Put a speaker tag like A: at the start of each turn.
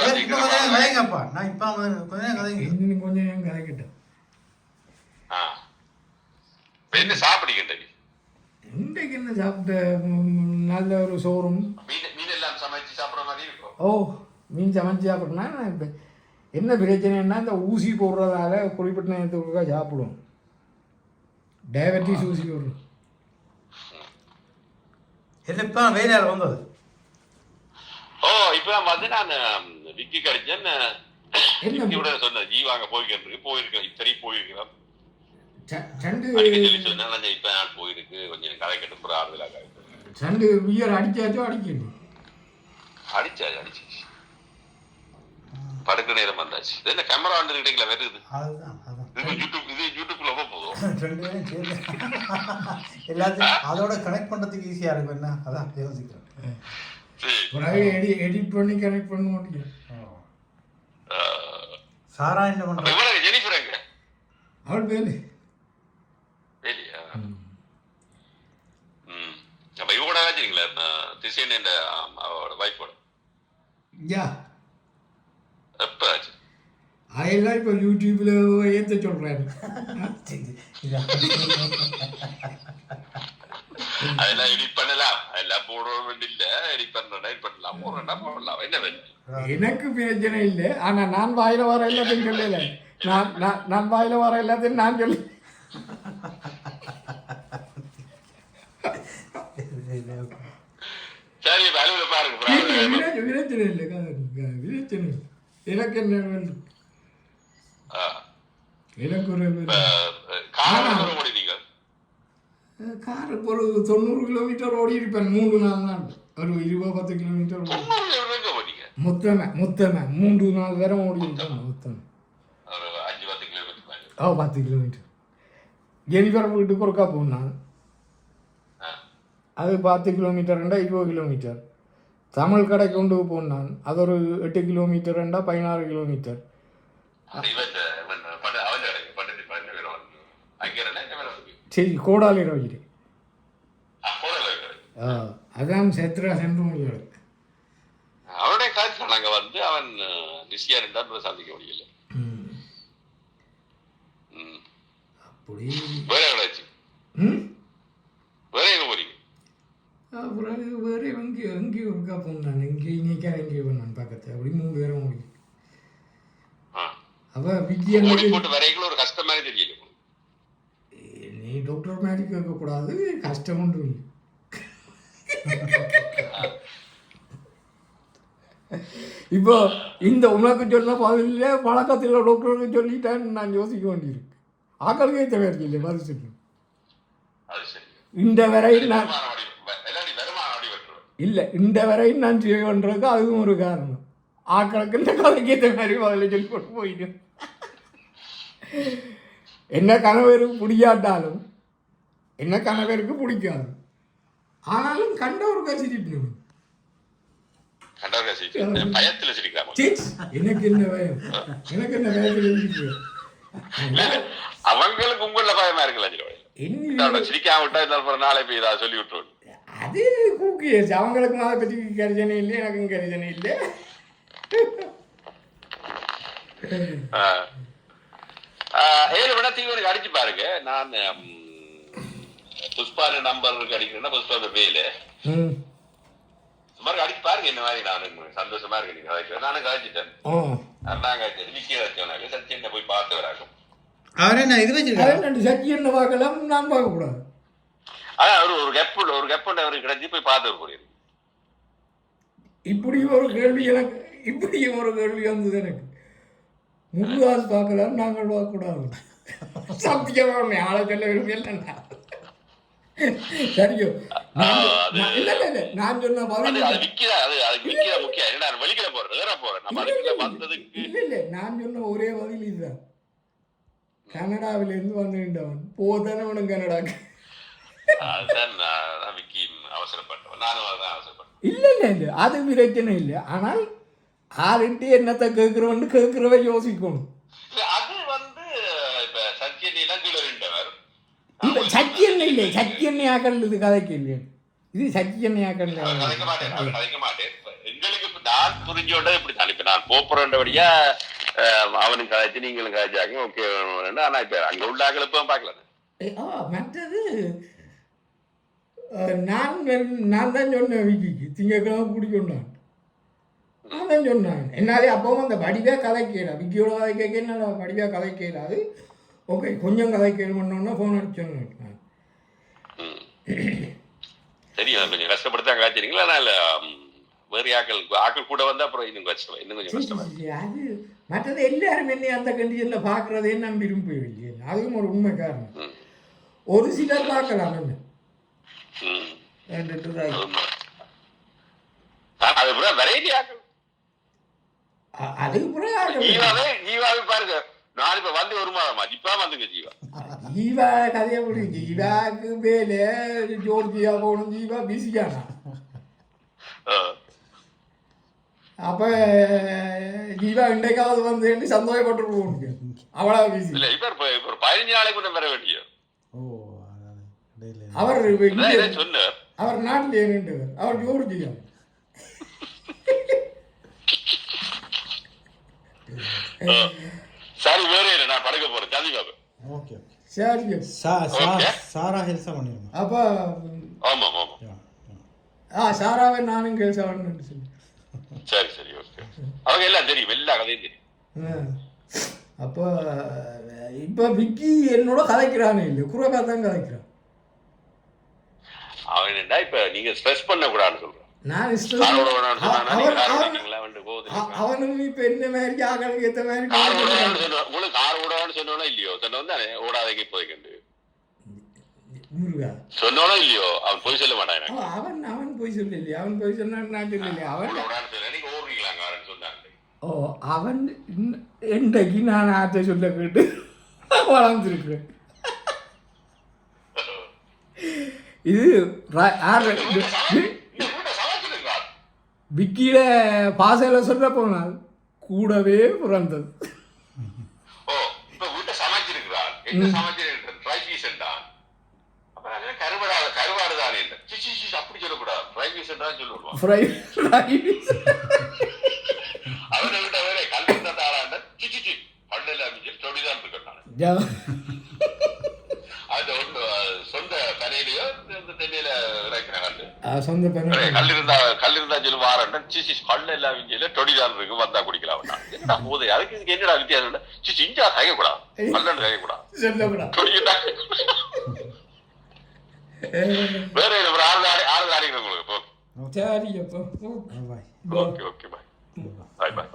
A: கதைங்கப்பா. நான் இப்போ கொஞ்சம் நேரம் கதைக்கிட்டேன்.
B: என்ன சாப்பிடுகின்ற
A: இன்றைக்கு என்ன சாப்பிட்ட? நல்ல ஒரு சோறும்
B: மீன் எல்லாம் சமைச்சு சாப்பிட்ற மாதிரி இருக்கும்.
A: ஓ, மீன் சமைச்சு சாப்பிட்றேன்னா இப்போ என்ன பிரச்சனைன்னா இந்த ஊசி போடுறதால குறிப்பிட்ட நேரத்துக்காக சாப்பிடுவோம். டயபெட்டிஸ் ஊசி போடுறோம்.
C: இப்போ வெயிலால் வந்தது.
B: ஓ, இப்போ வந்து நான் விக்கி கடிச்சேன். விக்கியோட சொன்ன ஜீவாங்க போயிருக்கேன் இத்தனை போயிருக்கிறேன். இப்ப நான் போயிருக்கு கொஞ்சம் கதை கட்டு ஆறுதலாக
A: சண்டு உயர் அடிச்சாச்சோ அடிக்கணும்.
B: அடிச்சு படுக்க நேரம் வந்தாச்சு. என்ன கேமரா வந்துட்டீங்களா? வருது யூடியூப்ல போதும்
C: எல்லாத்தையும் அதோட கனெக்ட் பண்றதுக்கு ஈஸியா இருக்கும். என்ன அதான் யோசிக்கிறேன்.
A: எடிட் பண்ணி கனெக்ட் பண்ண மாட்டேங்க.
C: சாரா என்ன பண்றாங்க?
B: ஜெனிஃபர் எங்க?
A: அவள் வேலை
B: வேலையா? அப்ப இவ கூட வச்சிருக்கீங்களா? திசையன் என்ற அவரோட வைஃபோட
A: யா
B: எப்ப ஆச்சு?
A: அதெல்லாம் இப்போ யூடியூப்ல ஏற்ற சொல்றாரு.
B: அதெல்லாம் எடிட் பண்ணலாம். அதெல்லாம் போட வேண்டிய எடிட் பண்ணலாம் போடலாம். என்ன வேணும்?
A: எனக்கு பிரச்சனை இல்லை. ஆனா நான் வாயில வர எல்லாத்தையும் சொல்லல. நான் வாயில வர எல்லாத்தையும் நான் சொல்ல.
B: சரி, வேலையில பாருங்க.
A: விளைச்சல் இல்லை, விளைச்சல் எனக்கு என்ன வேண்டும்? எனக்கு ஒரு கார் ஒரு 90 கிலோமீட்டர் ஓடி இருப்பேன். 3-4 நாள் ஒரு 20-10 கிலோமீட்டர் மொத்தமே 3-4 நேரம் ஓடி இருப்பேன். மொத்தம் 10 கிலோமீட்டர். ஜெனிஃபர் வீட்டுக்கு ஒருக்கா போனான். அது 10 கிலோமீட்டர் 20 கிலோமீட்டர். தமிழ் கடை கொண்டு போனான். அது ஒரு 8 கிலோமீட்டர் 16 கிலோமீட்டர். சரி, கோடாலி ரோஜி. அதான் சேத்ரா சென்று
B: அவனுடைய காலத்தில் நாங்கள் வந்து அவன் நிசியா ரெண்டாவது சந்திக்க முடியல.
A: அப்படி
B: வேற எவ்வளோச்சு? வேற எங்க போறீங்க?
A: அப்புறம் வேற எங்கேயும் ஒருக்கா போனான். இங்கே நீக்கா எங்கேயும் போனான் பக்கத்து. அப்படி 3 பேரும் ஓடி. அவ விஜய்
B: போட்டு வரைக்கும் ஒரு கஷ்டம் மாதிரி தெரியல.
A: நீ டாக்டர் மாதிரி கேட்கக்கூடாது, கஷ்டம் உண்டு. இப்போ இந்த உனக்கு சொன்ன பதில பழக்கத்தில் டாக்டருக்கு சொல்லிட்டேன்னு நான் யோசிக்க வேண்டியிருக்கு. ஆக்களுக்கே தேவையில்லை இல்லை மறுசுக்கு. இந்த வரையில் நான் இல்லை, இந்த வரையில் நான் செய்ய பண்ணுறதுக்கு அதுவும் ஒரு காரணம். ஆக்களுக்கு இந்த கதைக்கு ஏற்ற மாதிரி பதில் சொல்லி கொண்டு போயிட்டு என்ன கணவருக்கு பிடிக்காட்டாலும் என்ன கணவருக்கு பிடிக்காது. ஆனாலும் கண்டவருக்கு சிரிக்கணும். எனக்கு என்ன பயம்? எனக்கு என்ன பயத்தில்
B: அவங்களுக்கு உங்கள பயமா இருக்குல்ல, சிரிக்காம விட்டா நாளை போய் ஏதாவது சொல்லி விட்டுருவோம்.
A: அது கூக்கியர்ஸ். அவங்களுக்கும் அதை பற்றி கரிசனை இல்லை, எனக்கும் கரிசனை இல்லை.
B: ஏழு விடத்தையும் அடிச்சு பாருங்க. நான் புஷ்பா நம்பருக்கு அடிக்கிறேன்னா புஷ்பா வேலு சுமார் அடிச்சு பாருங்க. என்ன மாதிரி நான் சந்தோஷமா இருக்கு. நீங்க கதைக்கிறேன், நானும் கதைச்சிட்டேன். நான் கதைச்சேன் விக்கிய வச்சவனாக்க சச்சியனை போய் பார்த்து வராக்கும்.
A: சச்சியனை பார்க்கலாம், நான் பார்க்கக்கூடாது.
B: அதான் ஒரு கெப்ப அவருக்கு கிடைச்சி போய் பார்த்து போறீங்க.
A: இப்படி ஒரு கேள்வி எனக்கு, இப்படியும் ஒரு கேள்வி வந்தது எனக்கு. முருகாஸ் பார்க்கலாம், நாங்கள் பார்க்கக்கூடாது. சத்தியமாக ஆளை சொல்ல விரும்பியல்ல. சரியோ? இல்ல நான் சொன்ன பதில் இல்ல, நான் சொன்ன ஒரே பதில் இதுதான். கனடாவில இருந்து வந்துட்டவன் போதானே உனக்கு கனடாக்கு. இல்ல அது பிரச்சனை இல்லை. ஆனால் ஆளுட்டு என்னத்தை கேட்கிறவன்னு கேட்கிறவ யோசிக்கணும். இது சச்சியன் இல்லை, சச்சியன் ஆக்கள் இது கதைக்கு இல்லையா? இது சச்சியன் ஆக்கள்.
B: எங்களுக்கு நான் புரிஞ்சோட இப்படித்தான். இப்ப நான் போறேன்றபடியா அவனும் கதைச்சு நீங்களும் கதைச்சாங்க, ஓகே. ஆனா இப்ப அங்க உள்ள ஆக்கள் இப்ப பாக்கல.
A: மற்றது நான் தான் சொன்னேன் விக்கிக்கு திங்கக்கிழமை பிடிக்கொண்டான். நான் தான் சொன்னேன். என்னாலே அப்பவும் அந்த வடிவா கதைக்கல, விக்கியோட கதைக்க என்ன வடிவா கதைக்கலாது. ஓகே கொஞ்சம் கதைக்கணும்னோன்னா ஃபோன் அடிச்சு சொன்னேன்.
B: தெரியும் கொஞ்சம் கஷ்டப்படுத்தா காய்ச்சிருங்களா? இல்ல வேறு ஆக்கள் கூட வந்தா அப்புறம் இன்னும் கஷ்டம், இன்னும் கொஞ்சம் கஷ்டமா.
A: அது மற்றது எல்லாரும் என்ன அந்த கண்டிஷன்ல பாக்குறதே நான் விரும்பவில்லை. அதுவும் ஒரு உண்மை காரணம். ஒரு சிலர் பார்க்கலாம் என்ன அதுக்கு
B: பாருங்க. நான் இப்ப வந்து ஒரு மாதமா இப்ப வந்துங்க ஜீவா.
A: ஜீவா கதையை முடியும். ஜீவாக்கு மேல ஜோர்ஜியா போகணும். ஜீவா பிஸியானா அப்ப ஜீவா இன்றைக்காவது வந்து சந்தோஷப்பட்டு போகணும். அவ்வளவு பிஸி
B: இல்ல. இப்ப 15 நாளைக்கு கூட வர வேண்டிய
A: அவர்
B: சொன்னார்.
A: அவர் நாட்டிலே நின்றவர். அவர் ஜோர்ஜியா.
B: சரி வேற நான் படுக்க போறேன். ஜாதி பாபு.
C: ஓகே
A: சரி
C: சாரா ஹெல்ஸா பண்ணிருங்க.
A: அப்ப
B: ஆமா ஆமா
A: சாராவை நானும் கேள்வி சொல்லி.
B: சரி சரி ஓகே. அவங்க எல்லாம் தெரியும், எல்லா கதையும் தெரியும்.
A: அப்போ இப்ப விக்கி என்னோட கதைக்கிறானே இல்லை, குறைவா தான் கதைக்கிறான்.
B: அவன் என்ன இப்ப நீங்க ஸ்ட்ரெஸ் பண்ண கூடாதுன்னு சொல்றேன்.
A: அவனும் இப்ப என்ன மாதிரி ஆக்களுக்கு ஏத்த மாதிரி
B: உங்களுக்கு கார் ஓடான்னு சொன்னோன்னா இல்லையோ? சொன்னவன் ஓடாதைக்கு இப்போதைக்கு சொன்னோனோ இல்லையோ? அவன் போய் சொல்ல மாட்டான்.
A: அவன் போய் சொல்லலையே. அவன் போய் சொன்னான், நான் சொல்லலையே. அவன்
B: நீங்க ஓடுறீங்களா காரன்னு சொன்னாங்க.
A: அவன் இன்றைக்கு நான் ஆற்ற சொல்ல கேட்டு வளர்ந்துருக்கிறேன். இது விக்கியில பாசையில சொல்ல போனால் கூடவே பிறந்தது. சொந்த
B: கல்லிருந்தா சொல்லுவாரன் கல் எல்லாம் டொடிதான் இருக்கு வந்தா குடிக்கலாம். என்னடா போதே அதுக்கு என்னடா வித்தியாசம்? இஞ்சா கையக்கூடாது, கல்லு கையக்கூடாது. வேற ஆறு காரியங்கள் உங்களுக்கு.
A: சரி அப்போ
B: ஓகே ஓகே பாய் பாய் பாய்.